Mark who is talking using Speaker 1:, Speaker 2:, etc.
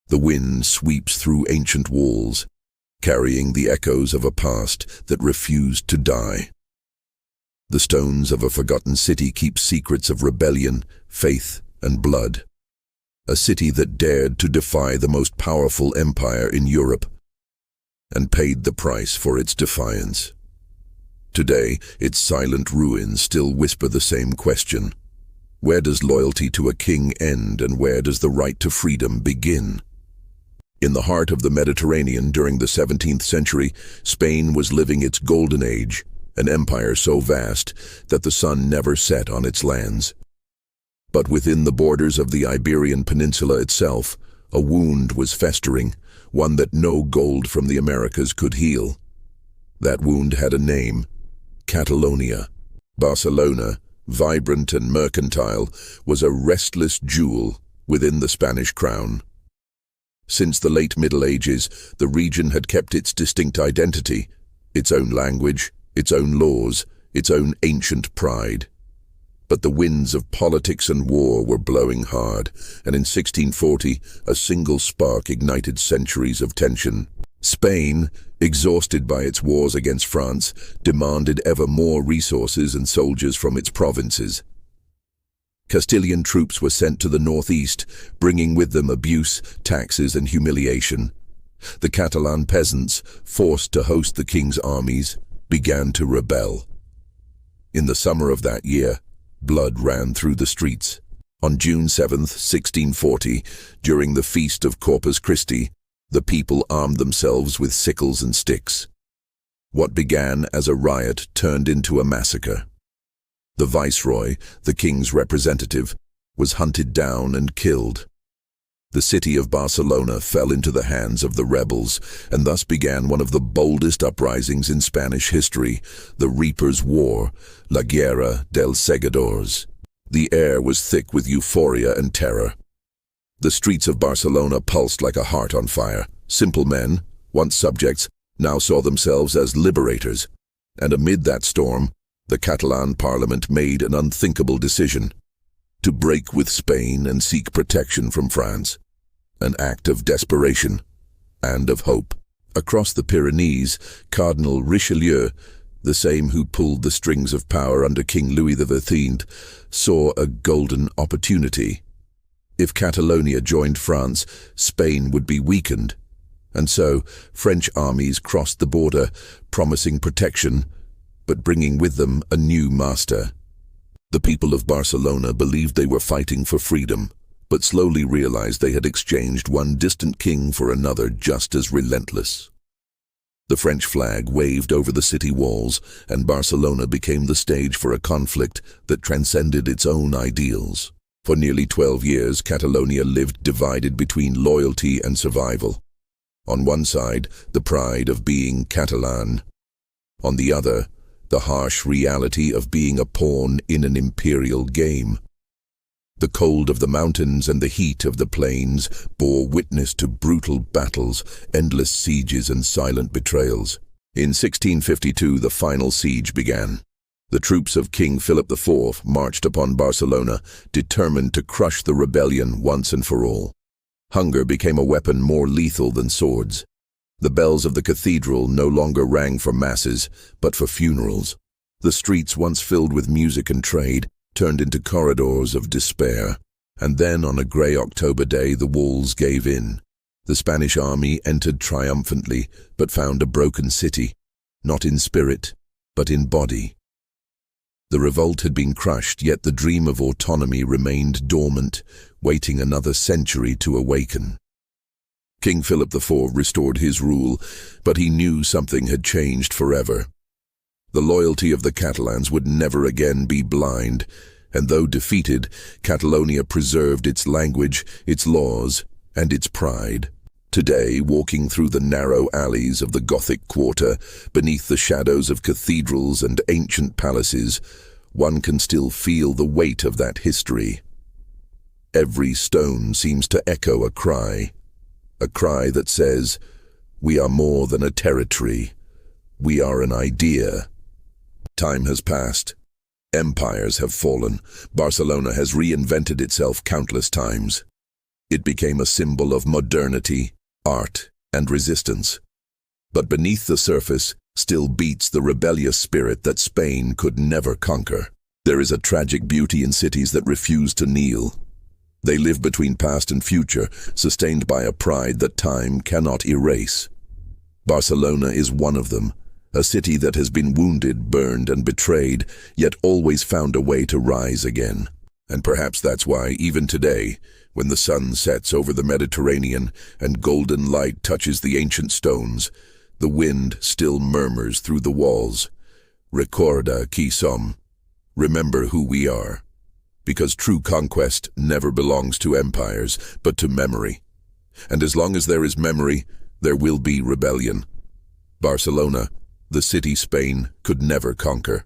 Speaker 1: The wind sweeps through ancient walls, carrying the echoes of a past that refused to die. The stones of a forgotten city keep secrets of rebellion, faith, and blood. A city that dared to defy the most powerful empire in Europe and paid the price for its defiance. Today, its silent ruins still whisper the same question. Where does loyalty to a king end, and where does the right to freedom begin? In the heart of the Mediterranean during the 17th century, Spain was living its golden age, an empire so vast that the sun never set on its lands. But within the borders of the Iberian Peninsula itself, a wound was festering, one that no gold from the Americas could heal. That wound had a name: Catalonia. Barcelona, vibrant and mercantile, was a restless jewel within the Spanish crown. Since the late Middle Ages, the region had kept its distinct identity, its own language, its own laws, its own ancient pride. But the winds of politics and war were blowing hard, and in 1640, a single spark ignited centuries of tension. Spain, exhausted by its wars against France, demanded ever more resources and soldiers from its provinces. Castilian troops were sent to the northeast, bringing with them abuse, taxes, and humiliation. The Catalan peasants, forced to host the king's armies, began to rebel. In the summer of that year, blood ran through the streets. On June 7, 1640, during the feast of Corpus Christi, the people armed themselves with sickles and sticks. What began as a riot turned into a massacre. The viceroy, the king's representative, was hunted down and killed. The city of Barcelona fell into the hands of the rebels, and thus began one of the boldest uprisings in Spanish history, the Reapers' War, La Guerra dels Segadors. The air was thick with euphoria and terror. The streets of Barcelona pulsed like a heart on fire. Simple men, once subjects, now saw themselves as liberators. And amid that storm, the Catalan parliament made an unthinkable decision: to break with Spain and seek protection from France. An act of desperation and of hope. Across the Pyrenees, Cardinal Richelieu, the same who pulled the strings of power under King Louis XIII, saw a golden opportunity. If Catalonia joined France, Spain would be weakened. And so, French armies crossed the border, promising protection, but bringing with them a new master. The people of Barcelona believed they were fighting for freedom, but slowly realized they had exchanged one distant king for another just as relentless. The French flag waved over the city walls, and Barcelona became the stage for a conflict that transcended its own ideals. For nearly 12 years, Catalonia lived divided between loyalty and survival. On one side, the pride of being Catalan. On the other, the harsh reality of being a pawn in an imperial game. The cold of the mountains and the heat of the plains bore witness to brutal battles, endless sieges, and silent betrayals. In 1652, the final siege began. The troops of King Philip IV marched upon Barcelona, determined to crush the rebellion once and for all. Hunger became a weapon more lethal than swords. The bells of the cathedral no longer rang for masses, but for funerals. The streets, once filled with music and trade, turned into corridors of despair. And then, on a grey October day, the walls gave in. The Spanish army entered triumphantly, but found a broken city, not in spirit, but in body. The revolt had been crushed, yet the dream of autonomy remained dormant, waiting another century to awaken. King Philip IV restored his rule, but he knew something had changed forever. The loyalty of the Catalans would never again be blind, and though defeated, Catalonia preserved its language, its laws, and its pride. Today, walking through the narrow alleys of the Gothic Quarter, beneath the shadows of cathedrals and ancient palaces, one can still feel the weight of that history. Every stone seems to echo a cry that says, "We are more than a territory. We are an idea." Time has passed. Empires have fallen. Barcelona has reinvented itself countless times. It became a symbol of modernity, art, and resistance. But beneath the surface still beats the rebellious spirit that Spain could never conquer. There is a tragic beauty in cities that refuse to kneel. They live between past and future, sustained by a pride that time cannot erase. Barcelona is one of them, a city that has been wounded, burned, and betrayed, yet always found a way to rise again. And perhaps that's why, even today, when the sun sets over the Mediterranean and golden light touches the ancient stones, the wind still murmurs through the walls. Recuerda qui som. Remember who we are. Because true conquest never belongs to empires, but to memory. And as long as there is memory, there will be rebellion. Barcelona, the city Spain could never conquer.